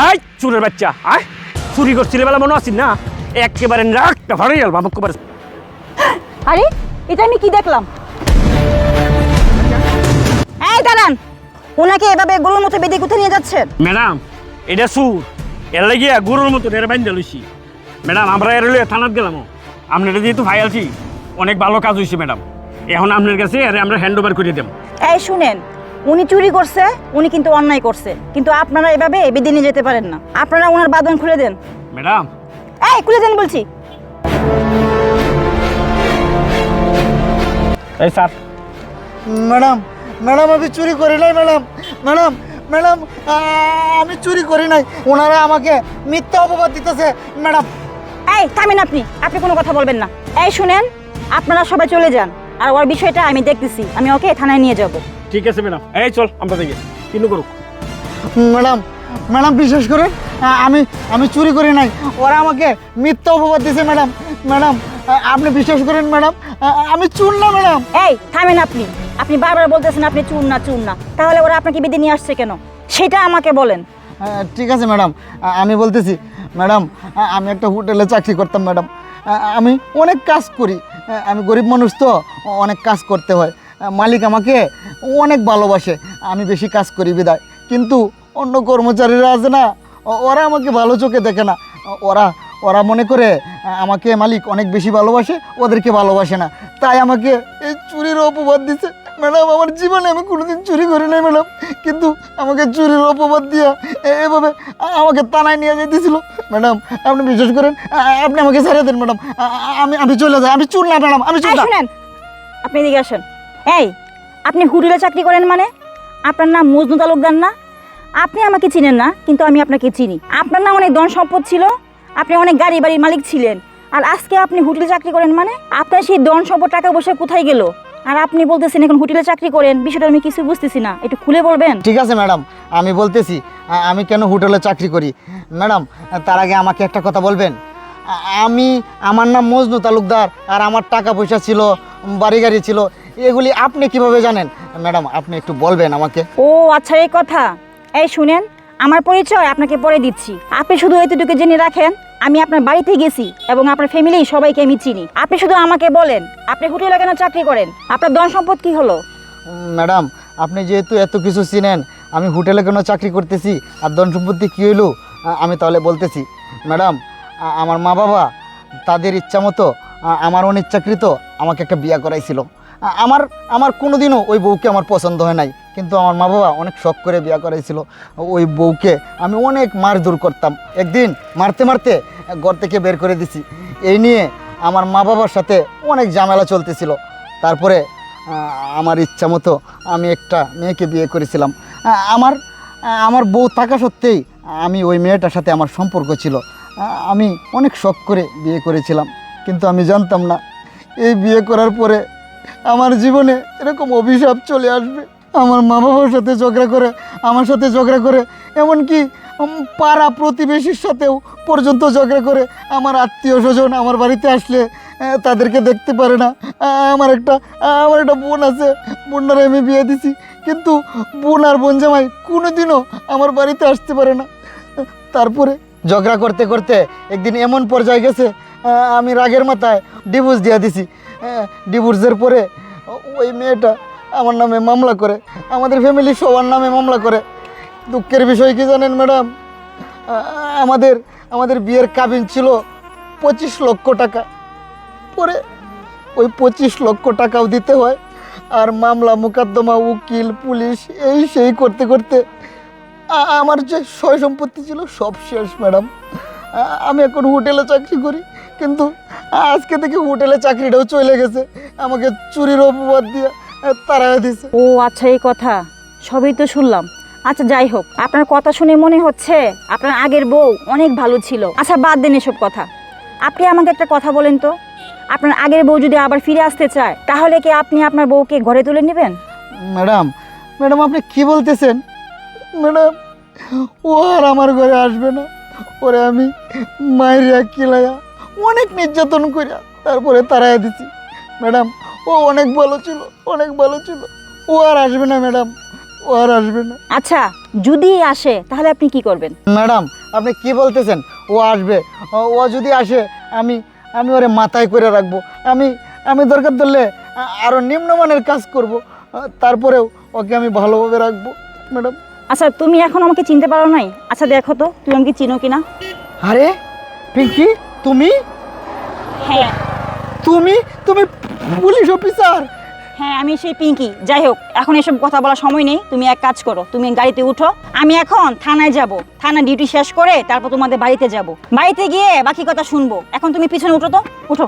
I চুরের বাচ্চা আয় চুরি করছিলে বেলা মনে আছিস না একেবারে নাকটা ভাড়াই গেল বাবুকে পারে। আরে এটা আমি কি দেখলাম? এই দাঁড়ান, ওনাকে এভাবে গরুর মতো বেঁধে কোথায় নিয়ে যাচ্ছেন? ম্যাডাম এটা সুর এর লাগিয়া গরুর মতো এর বাইন্দা লইছি ম্যাডাম। আমরা এর লইয়া থানাত গেলাম, আপনারা যেহেতু ফাইলছি অনেক ভালো কাজ হয়েছে ম্যাডাম। এখন আপনার কাছে আরে আমরা হ্যান্ড ওভার করে দেব। এই শুনেন, উনি চুরি করছে, উনি কিন্তু অন্যায় করছে, কিন্তু আপনারা এভাবে বেঁধে নিয়ে যেতে পারেন না। আপনারা ওনার বাঁধন খুলে দেন। ম্যাডাম এই খুলে দেন বলছি। এই স্যার। ম্যাডাম ম্যাডাম আমি চুরি করি নাই ম্যাডাম। ম্যাডাম ম্যাডাম আমি চুরি করি নাই, ওনারা আমাকে মিথ্যা অপবাদ দিতেছে ম্যাডাম। এই থামেন, আপনি আপনি কোনো কথা বলবেন না। এই শুনেন, আপনারা সবাই চলে যান, আর ওর বিষয়টা আমি দেখতেছি, আমি ওকে থানায় নিয়ে যাব। ঠিক আছে ম্যাডাম, এই চল আমরা দেখি কিন্তু করুক। ম্যাডাম ম্যাডাম বিশ্বাস করেন আমি আমি চুরি করি নাই, ওরা আমাকে মিথ্যা অপবাদ দিয়েছে ম্যাডাম। ম্যাডাম আপনি বিশ্বাস করেন ম্যাডাম, আমি চুর না ম্যাডাম। এই থামেন, আপনি বারবার বলতেছেন আপনি চুর না, তাহলে ওরা আপনাকে বেঁধে নিয়ে আসছে কেন সেটা আমাকে বলেন। ঠিক আছে ম্যাডাম, আমি বলতেছি ম্যাডাম, আমি একটা হোটেলে চাকরি করতাম ম্যাডাম। আমি অনেক কাজ করি, আমি গরিব মানুষ তো অনেক কাজ করতে হয়। মালিক আমাকে অনেক ভালোবাসে, আমি বেশি কাজ করি বিদায়। কিন্তু অন্য কর্মচারীরা আছে না, ওরা আমাকে ভালো চোখে দেখে না। ওরা মনে করে আমাকে মালিক অনেক বেশি ভালোবাসে, ওদেরকে ভালোবাসে না, তাই আমাকে এই চুরির অপবাদ দিছে ম্যাডাম। আমার জীবনে আমি কোনোদিন চুরি করি নাই ম্যাডাম, কিন্তু আমাকে চুরির অপবাদ দিয়া এভাবে আমাকে থানায় নিয়ে যেতেছিল ম্যাডাম। আপনি বিশ্বাস করেন, আপনি আমাকে ছেড়ে দেন ম্যাডাম, আমি চলে যাই। আমি চুর না ম্যাডাম, আমি চুর না। শুনেন, আপনি এদিকে আসেন। এই আপনি হোটেলে চাকরি করেন মানে? আপনার নাম মজনু তালুকদার না? আপনি আমাকে চিনেন না, কিন্তু আমি আপনাকে চিনি। আপনার নাম অনেক ধন সম্পদ ছিল, আপনি অনেক গাড়ি বাড়ির মালিক ছিলেন, আর আজকে আপনি হোটেলে চাকরি করেন মানে? আপনার সেই ধন সম্পদ টাকা পয়সা কোথায় গেল? আর আপনি বলতেছেন এখন হোটেলে চাকরি করেন, বিষয়টা আমি কিছু বুঝতেছি না, একটু খুলে বলবেন? ঠিক আছে ম্যাডাম, আমি বলতেছি আমি কেন হোটেলে চাকরি করি। ম্যাডাম তার আগে আমাকে একটা কথা বলবেন। আমার নাম মজনু তালুকদার, আর আমার টাকা পয়সা ছিল, বাড়ি গাড়ি ছিল, এগুলি আপনি কিভাবে জানেন ম্যাডাম? আপনি একটু বলবেন আমাকে। ও আচ্ছা, এই কথা। এই শুনেন, আমার পরিচয় আপনাকে পরে দিচ্ছি, আপনি শুধু এতটুকু জেনে রাখেন, আমি আপনার বাড়িতে গেছি এবং আপনার ফ্যামিলি সবাইকে আমি চিনি। আপনি শুধু আমাকে বলেন আপনি হোটেলে কেন চাকরি করেন, আপনার ধন সম্পদ কি হলো? ম্যাডাম আপনি যেহেতু এত কিছু চিনেন, আমি হোটেলে কেন চাকরি করতেছি আর ধন সম্পত্তি কী হইলো, আমি তাহলে বলতেছি। ম্যাডাম আমার মা বাবা তাদের ইচ্ছা মতো, আমার অনিচ্ছাকৃত আমাকে একটা বিয়ে করাইছিল। আমার কোনোদিনও ওই বউকে আমার পছন্দ হয় নাই, কিন্তু আমার মা বাবা অনেক শখ করে বিয়ে করাইছিল। ওই বউকে আমি অনেক মারধর করতাম, একদিন মারতে মারতে ঘর থেকে বের করে দিছি। এই নিয়ে আমার মা বাবার সাথে অনেক ঝামেলা চলতেছিল। তারপরে আমার ইচ্ছা মতো আমি একটা মেয়েকে বিয়ে করেছিলাম। আমার বউ থাকা সত্ত্বেই আমি ওই মেয়েটার সাথে আমার সম্পর্ক ছিল। আমি অনেক শখ করে বিয়ে করেছিলাম, কিন্তু আমি জানতাম না এই বিয়ে করার পরে আমার জীবনে এরকম অভিশাপ চলে আসবে। আমার মা বাবার সাথে ঝগড়া করে, আমার সাথে ঝগড়া করে, এমনকি পাড়া প্রতিবেশীর সাথেও পর্যন্ত ঝগড়া করে। আমার আত্মীয় স্বজন আমার বাড়িতে আসলে তাদেরকে দেখতে পারে না। আমার একটা বোন আছে, বোনটারে আমি বিয়ে দিছি, কিন্তু বোন আর বোন জামাই কোনোদিনও আমার বাড়িতে আসতে পারে না। তারপরে ঝগড়া করতে করতে একদিন এমন পর্যায়ে গেছে, আমি রাগের মাথায় ডিভোর্স দিয়ে দিছি। ডিভোর্সের পরে ওই মেয়েটা আমার নামে মামলা করে, আমাদের ফ্যামিলি সবার নামে মামলা করে। দুঃখের বিষয় কি জানেন ম্যাডাম, আমাদের বিয়ের কাবিন ছিল 25 লক্ষ টাকা, পরে ওই 25 লক্ষ টাকাও দিতে হয়, আর মামলা মোকদ্দমা, উকিল, পুলিশ এই সেই করতে করতে আমার যে সয় সম্পত্তি ছিল সব শেষ ম্যাডাম। আমি এখন হোটেলে চাকরি করি, কিন্তু আজকে থেকে হোটেলে চাকরিটাও চলে গেছে, আমাকে চুরির অপবাদ দিয়ে তাড়ায় দিছে। ও আচ্ছা, এই কথা সবই তো শুনলাম। আচ্ছা যাই হোক, আপনার কথা শুনে মনে হচ্ছে আপনার আগের বউ অনেক ভালো ছিল। আচ্ছা বাদ দেন এসব কথা, আপনি আমাকে একটা কথা বলেন তো, আপনার আগের বউ যদি আবার ফিরে আসতে চায়, তাহলে কি আপনি আপনার বউকে ঘরে তুলে নেবেন? ম্যাডাম আপনি কি বলতেছেন? ম্যাডাম ও আর আমার ঘরে আসবে না, ওরে আমি মাইরিয়া কিলাইয়া অনেক নির্যাতন করিয়া তারপরে তাড়াইয়া দিছি ম্যাডাম। ও অনেক ভালো ছিল, ও আর আসবে না ম্যাডাম, ও আর আসবে না। আচ্ছা যদি আসে তাহলে আপনি কি করবেন? ম্যাডাম আপনি কি বলতেছেন? ও আসবে, ও যদি আসে আমি আমি ওরে মাথায় করে রাখবো। আমি দরকার ধরলে আরও নিম্নমানের কাজ করব, তারপরেও ওকে আমি ভালোভাবে রাখবো ম্যাডাম। আচ্ছা তুমি এখন আমাকে চিনতে পারো নাই? আচ্ছা দেখো তো তুমি আমাকে চিনো কিনা। আরে পিঙ্কি, তুমি হ্যাঁ তুমি তুমি পুলিশ অফিসার? হ্যাঁ আমি সেই পিঙ্কি। যাই হোক, এখন এসব কথা বলার সময় নেই। তুমি এক কাজ করো, তুমি গাড়িতে উঠো, আমি এখন থানায় যাব। থানা ডিউটি শেষ করে তারপর তোমাদের বাড়িতে যাব। বাড়িতে গিয়ে বাকি কথা শুনবো। এখন তুমি পিছনে উঠো তো, উঠো।